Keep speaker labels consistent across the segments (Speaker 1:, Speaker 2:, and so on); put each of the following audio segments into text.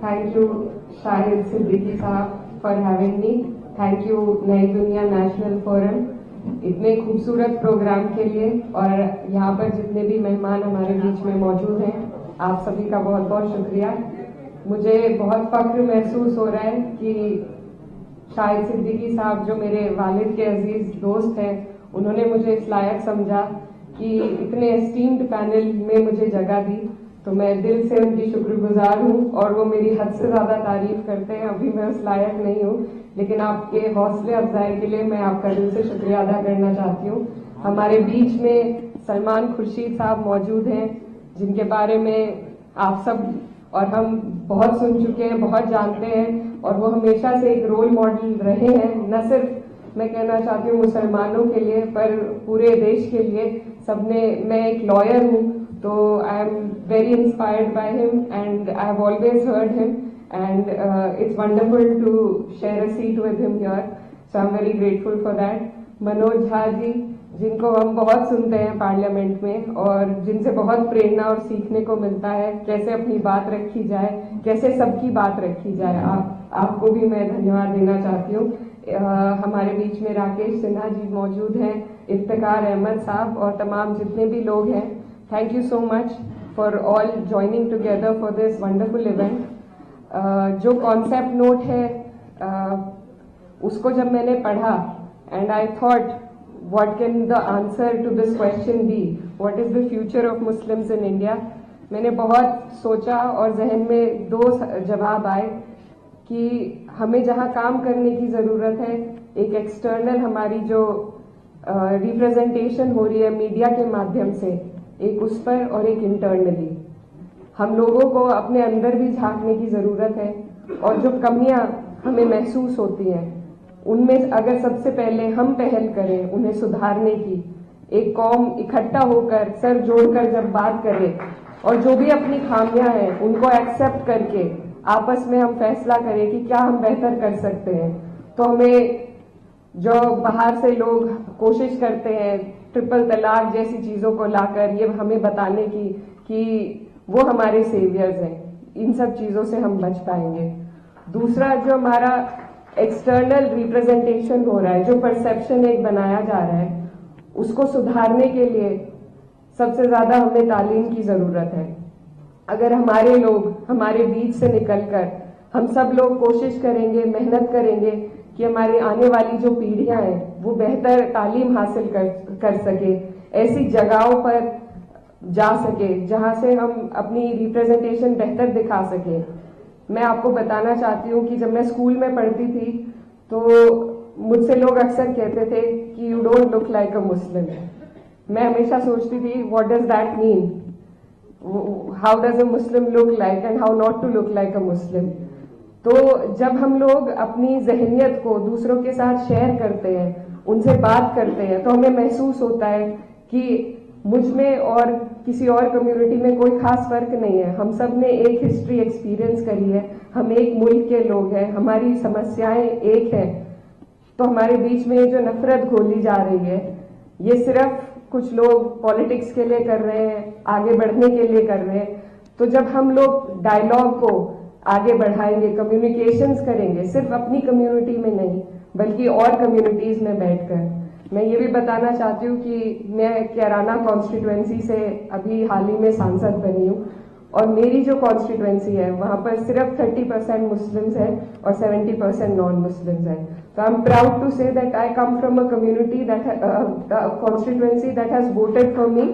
Speaker 1: Thank you, Shahid Siddiqui साहब, for having me. Thank you, नई दुनिया नेशनल फोरम, इतने खूबसूरत प्रोग्राम के लिए, और यहाँ पर जितने भी मेहमान हमारे बीच में मौजूद हैं, आप सभी का बहुत बहुत शुक्रिया। मुझे बहुत फख्र महसूस हो रहा है कि शाहिद सिद्दीकी साहब, जो मेरे वालिद के अजीज दोस्त हैं, उन्होंने मुझे इस लायक समझा कि इतने एस्टीम्ड पैनल में मुझे जगह दी, तो मैं दिल से उनकी शुक्रगुजार हूँ। और वो मेरी हद से ज्यादा तारीफ करते हैं, अभी मैं उस लायक नहीं हूँ, लेकिन आपके हौसले अफजाई के लिए मैं आपका दिल से शुक्रिया अदा करना चाहती हूँ। हमारे बीच में सलमान खुर्शीद साहब मौजूद हैं, जिनके बारे में आप सब और हम बहुत सुन चुके हैं, बहुत जानते हैं, और वो हमेशा से एक रोल मॉडल रहे हैं, न सिर्फ मैं कहना चाहती हूँ मुसलमानों के लिए, पर पूरे देश के लिए। सबने, मैं एक लॉयर हूँ, तो I am very inspired by him and I have always heard him, and it's wonderful to share a seat with him here, so I am very grateful for that. Manoj Jha ji, जिनको हम बहुत सुनते हैं पार्लियामेंट में, और जिनसे बहुत प्रेरणा और सीखने को मिलता है, कैसे अपनी बात रखी जाए, कैसे सबकी बात रखी जाए। आपको भी मैं धन्यवाद देना चाहती हूँ। हमारे बीच में राकेश सिन्हा जी मौजूद हैं, इफ्तिकार अहमद साहब, और तमाम जितने भी लोग हैं। Thank you so much for all joining together for this wonderful event. जो कॉन्सेप्ट नोट है, उसको जब मैंने पढ़ा, and I thought what can the answer to this question be, what is the future of Muslims in India, मैंने बहुत सोचा और जहन में दो जवाब आए कि हमें जहां काम करने की जरूरत है, एक एक्सटर्नल हमारी जो रिप्रेजेंटेशन हो रही है मीडिया के माध्यम से, एक उस पर, और एक इंटरनली हम लोगों को अपने अंदर भी झांकने की जरूरत है, और जो कमियां हमें महसूस होती हैं उनमें अगर सबसे पहले हम पहल करें उन्हें सुधारने की, एक कौम इकट्ठा होकर सर जोड़कर जब बात करें, और जो भी अपनी खामियां हैं उनको एक्सेप्ट करके आपस में हम फैसला करें कि क्या हम बेहतर कर सकते हैं, तो हमें जो बाहर से लोग कोशिश करते हैं ट्रिपल तलाक जैसी चीजों को लाकर ये हमें बताने की कि वो हमारे सेवियर्स हैं, इन सब चीजों से हम बच पाएंगे। दूसरा, जो हमारा एक्सटर्नल रिप्रेजेंटेशन हो रहा है, जो परसेप्शन एक बनाया जा रहा है, उसको सुधारने के लिए सबसे ज्यादा हमें तालीम की जरूरत है। अगर हमारे लोग हमारे बीच से निकलकर हम सब लोग कोशिश करेंगे, मेहनत करेंगे कि हमारी आने वाली जो पीढ़ियां हैं वो बेहतर तालीम हासिल कर सके, ऐसी जगहों पर जा सके जहां से हम अपनी रिप्रेजेंटेशन बेहतर दिखा सके। मैं आपको बताना चाहती हूँ कि जब मैं स्कूल में पढ़ती थी तो मुझसे लोग अक्सर कहते थे कि you don't look like a Muslim. मैं हमेशा सोचती थी what does that mean, how does a Muslim look like and how not to look like a Muslim. तो जब हम लोग अपनी जहनियत को दूसरों के साथ शेयर करते हैं, उनसे बात करते हैं, तो हमें महसूस होता है कि मुझ में और किसी और कम्युनिटी में कोई खास फर्क नहीं है। हम सब ने एक हिस्ट्री एक्सपीरियंस करी है, हम एक मुल्क के लोग हैं, हमारी समस्याएं एक हैं। तो हमारे बीच में जो नफरत घोली जा रही है, ये सिर्फ कुछ लोग पॉलिटिक्स के लिए कर रहे हैं, आगे बढ़ने के लिए कर रहे हैं। तो जब हम लोग डायलॉग को आगे बढ़ाएंगे, कम्युनिकेशंस करेंगे, सिर्फ अपनी कम्युनिटी में नहीं बल्कि और कम्युनिटीज में बैठकर। मैं ये भी बताना चाहती हूँ कि मैं कैराना कॉन्स्टिट्यूएंसी से अभी हाल ही में सांसद बनी हूँ, और मेरी जो कॉन्स्टिट्यूएंसी है वहां पर सिर्फ 30% मुस्लिम्स है और 70% नॉन मुस्लिम्स है। तो I am proud to say that I come from a community that constituency that has voted for me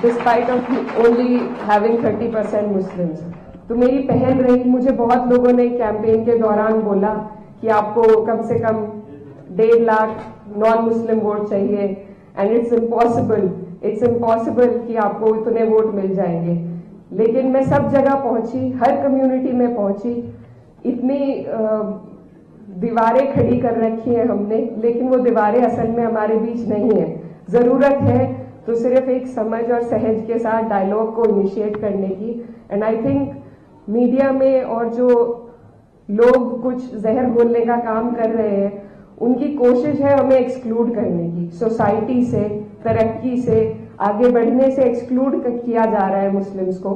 Speaker 1: despite of only having 30% Muslims. तो मेरी पहल रही, मुझे बहुत लोगों ने कैंपेन के दौरान बोला कि आपको कम से कम 1.5 लाख नॉन मुस्लिम वोट चाहिए, एंड इट्स इम्पॉसिबल कि आपको इतने वोट मिल जाएंगे। लेकिन मैं सब जगह पहुंची, हर कम्युनिटी में पहुंची, इतनी दीवारें खड़ी कर रखी हैं हमने, लेकिन वो दीवारें असल में हमारे बीच नहीं है। जरूरत है तो सिर्फ एक समझ और सहज के साथ डायलॉग को इनिशिएट करने की। एंड आई थिंक मीडिया में और जो लोग कुछ जहर घोलने का काम कर रहे हैं, उनकी कोशिश है हमें एक्सक्लूड करने की, सोसाइटी से, तरक्की से, आगे बढ़ने से एक्सक्लूड किया जा रहा है मुस्लिम्स को।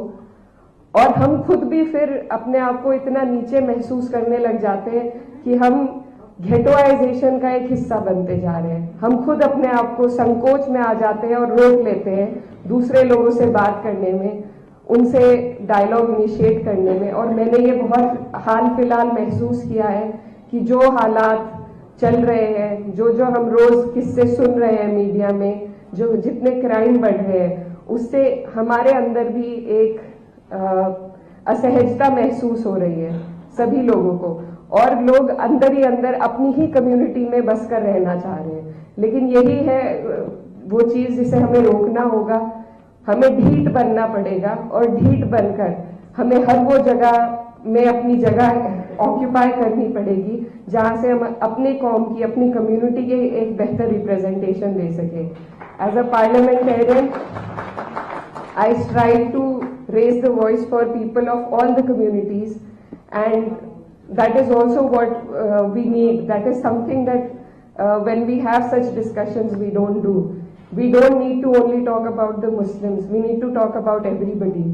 Speaker 1: और हम खुद भी फिर अपने आप को इतना नीचे महसूस करने लग जाते हैं कि हम घेटोआइजेशन का एक हिस्सा बनते जा रहे हैं। हम खुद अपने आप को संकोच में आ जाते हैं और रोक लेते हैं दूसरे लोगों से बात करने में, उनसे डायलॉग इनिशिएट करने में। और मैंने ये बहुत हाल फिलहाल महसूस किया है कि जो हालात चल रहे हैं, जो जो हम रोज किस्से सुन रहे हैं मीडिया में, जो जितने क्राइम बढ़ रहे हैं, उससे हमारे अंदर भी एक असहजता महसूस हो रही है सभी लोगों को, और लोग अंदर ही अंदर अपनी ही कम्युनिटी में बस कर रहना चाह रहे हैं। लेकिन यही है वो चीज जिसे हमें रोकना होगा। हमें ढीठ बनना पड़ेगा और ढीठ बनकर हमें हर वो जगह में अपनी जगह ऑक्यूपाई करनी पड़ेगी जहां से हम अपने कौम की, अपनी कम्युनिटी के एक बेहतर रिप्रेजेंटेशन दे सके। As a parliamentarian, I strive to raise the voice for people of all the communities, and that is also what we need. That is something that when we have such discussions we don't do. We don't need to only talk about the Muslims, we need to talk about everybody.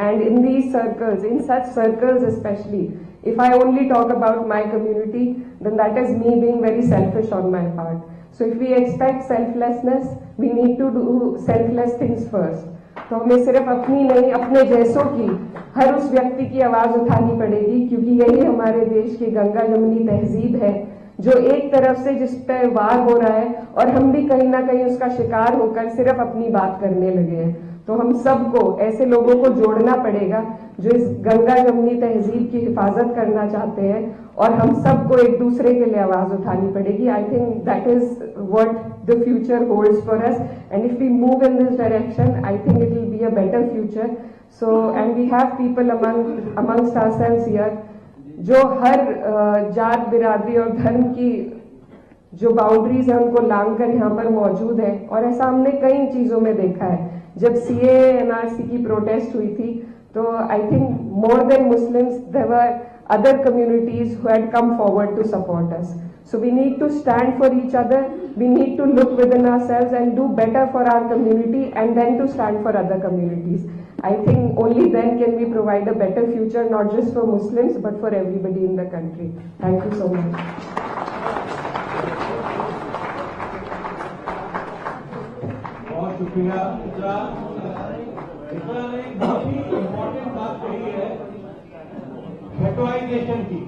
Speaker 1: And in these circles, in such circles especially, if I only talk about my community, then that is me being very selfish on my part. So if we expect selflessness, we need to do selfless things first. तो हमें सिर्फ अपनी नहीं, अपने जैसों की, हर उस व्यक्ति की आवाज उठानी पड़ेगी, क्योंकि यही हमारे देश की गंगा जमुनी तहजीब है, जो एक तरफ से जिस पे वार हो रहा है और हम भी कहीं ना कहीं उसका शिकार होकर सिर्फ अपनी बात करने लगे हैं। तो हम सबको, ऐसे लोगों को जोड़ना पड़ेगा जो इस गंगा जमुनी तहजीब की हिफाजत करना चाहते हैं, और हम सबको एक दूसरे के लिए आवाज उठानी पड़ेगी। I think that is what the future holds for us, and if we move in this direction, I think it will be a better future. So and we have people amongst ourselves here जो हर जात, बिरादरी और धर्म की जो boundaries है उनको लांग कर यहाँ पर मौजूद है। और ऐसा हमने कई चीजों में देखा है। जब CAA NRC की प्रोटेस्ट हुई थी, तो I think more than Muslims there were other communities who had come forward to support us. So we need to stand for each other, we need to look within ourselves and do better for our community, and then to stand for other communities. I think only then can we provide a better future, not just for Muslims but for everybody in the country. Thank you so much.
Speaker 2: बहुत शुक्रिया। इतना ने बहुत ही important बात कही है घेटोआइजेशन की।